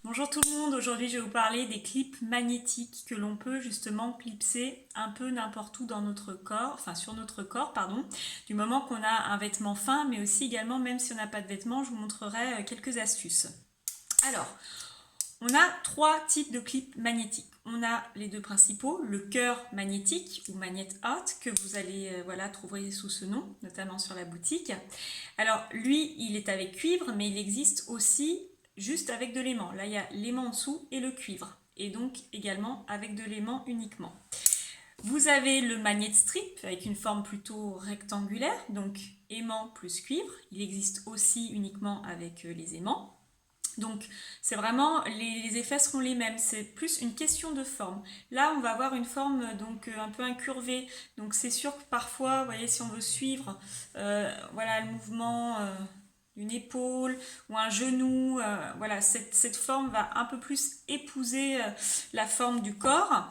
Bonjour tout le monde, aujourd'hui je vais vous parler des clips magnétiques que l'on peut justement clipser un peu n'importe où dans notre corps, enfin sur notre corps, pardon, du moment qu'on a un vêtement fin, mais aussi également même si on n'a pas de vêtements, je vous montrerai quelques astuces. Alors, on a trois types de clips magnétiques. On a les deux principaux, le cœur magnétique ou Magnet Heart que vous allez trouver sous ce nom, notamment sur la boutique. Alors lui, il est avec cuivre, mais il existe aussi juste avec de l'aimant. Là, il y a l'aimant en dessous et le cuivre. Et donc également avec de l'aimant uniquement. Vous avez le Magnet Strip avec une forme plutôt rectangulaire, donc aimant plus cuivre. Il existe aussi uniquement avec les aimants. Donc c'est vraiment, les effets seront les mêmes, c'est plus une question de forme. Là on va avoir une forme donc un peu incurvée, donc c'est sûr que parfois, vous voyez, si on veut suivre le mouvement d'une épaule ou un genou, cette forme va un peu plus épouser la forme du corps.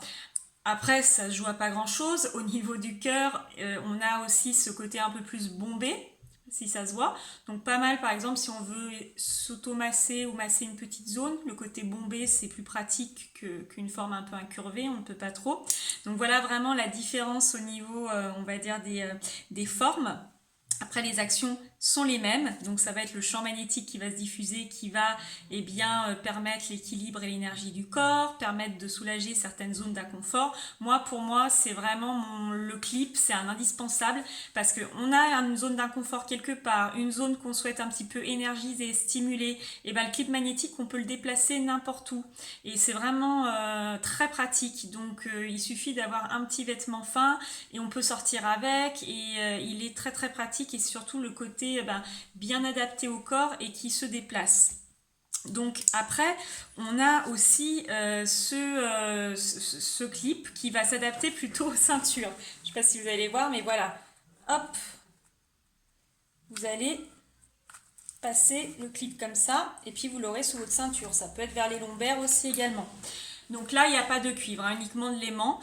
Après, ça se joue à pas grand chose. Au niveau du cœur, on a aussi ce côté un peu plus bombé, si ça se voit. Donc pas mal, par exemple, si on veut s'automasser ou masser une petite zone, le côté bombé, c'est plus pratique qu'une forme un peu incurvée, on ne peut pas trop. Donc voilà vraiment la différence au niveau, on va dire, des formes. Après, les actions sont les mêmes, donc ça va être le champ magnétique qui va se diffuser, qui va permettre l'équilibre et l'énergie du corps, permettre de soulager certaines zones d'inconfort. Pour moi, c'est vraiment le clip, c'est un indispensable parce qu'on a une zone d'inconfort quelque part, une zone qu'on souhaite un petit peu énergiser, stimuler, et ben le clip magnétique, on peut le déplacer n'importe où. Et c'est vraiment très pratique, donc il suffit d'avoir un petit vêtement fin et on peut sortir avec, et il est très très pratique, et surtout le côté bien adapté au corps et qui se déplace. Donc après, on a aussi ce clip qui va s'adapter plutôt aux ceintures. Je ne sais pas si vous allez voir, mais voilà. Hop, vous allez passer le clip comme ça, et puis vous l'aurez sous votre ceinture. Ça peut être vers les lombaires aussi également. Donc là, il n'y a pas de cuivre, uniquement de l'aimant.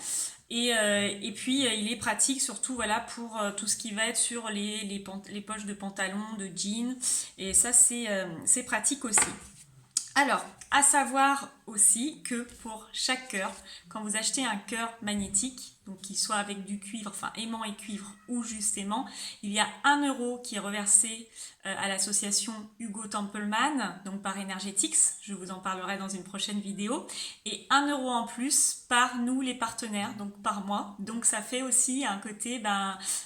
Et puis, il est pratique surtout pour tout ce qui va être sur les poches de pantalon, de jeans. Et ça, c'est pratique aussi. Alors, à savoir aussi que pour chaque cœur, quand vous achetez un cœur magnétique, donc qu'il soit avec du cuivre, enfin aimant et cuivre ou juste aimant, il y a 1 € qui est reversé à l'association Hugo Templeman, donc par Energetics, je vous en parlerai dans une prochaine vidéo, et 1 € en plus par nous les partenaires, donc par mois. Donc ça fait aussi un côté,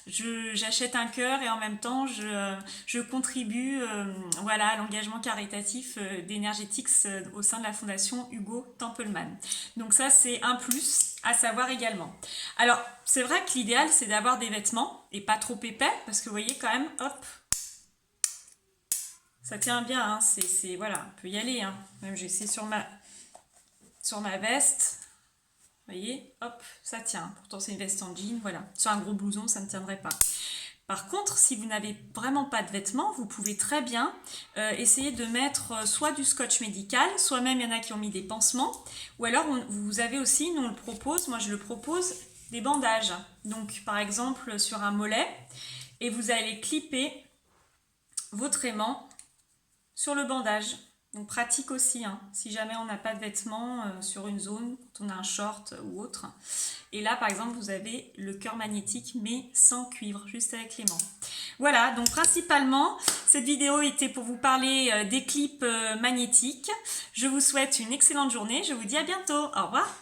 j'achète un cœur et en même temps je contribue à l'engagement caritatif d'Energetics au sein de la fondation Hugo Templeman. Donc ça, c'est un plus à savoir également. Alors, c'est vrai que l'idéal, c'est d'avoir des vêtements et pas trop épais, parce que vous voyez quand même, hop, ça tient bien, hein, voilà, on peut y aller, hein. Même j'ai essayé sur ma veste, vous voyez, hop, ça tient. Pourtant, c'est une veste en jean, voilà. Sur un gros blouson, ça ne tiendrait pas. Par contre, si vous n'avez vraiment pas de vêtements, vous pouvez très bien essayer de mettre soit du scotch médical, soit même il y en a qui ont mis des pansements, ou alors vous avez aussi, nous on le propose, moi je le propose, des bandages. Donc par exemple sur un mollet, et vous allez clipper votre aimant sur le bandage. Donc pratique aussi, hein, si jamais on n'a pas de vêtements sur une zone, quand on a un short ou autre. Et là, par exemple, vous avez le cœur magnétique, mais sans cuivre, juste avec l'aimant. Voilà, donc principalement, cette vidéo était pour vous parler des clips magnétiques. Je vous souhaite une excellente journée. Je vous dis à bientôt. Au revoir.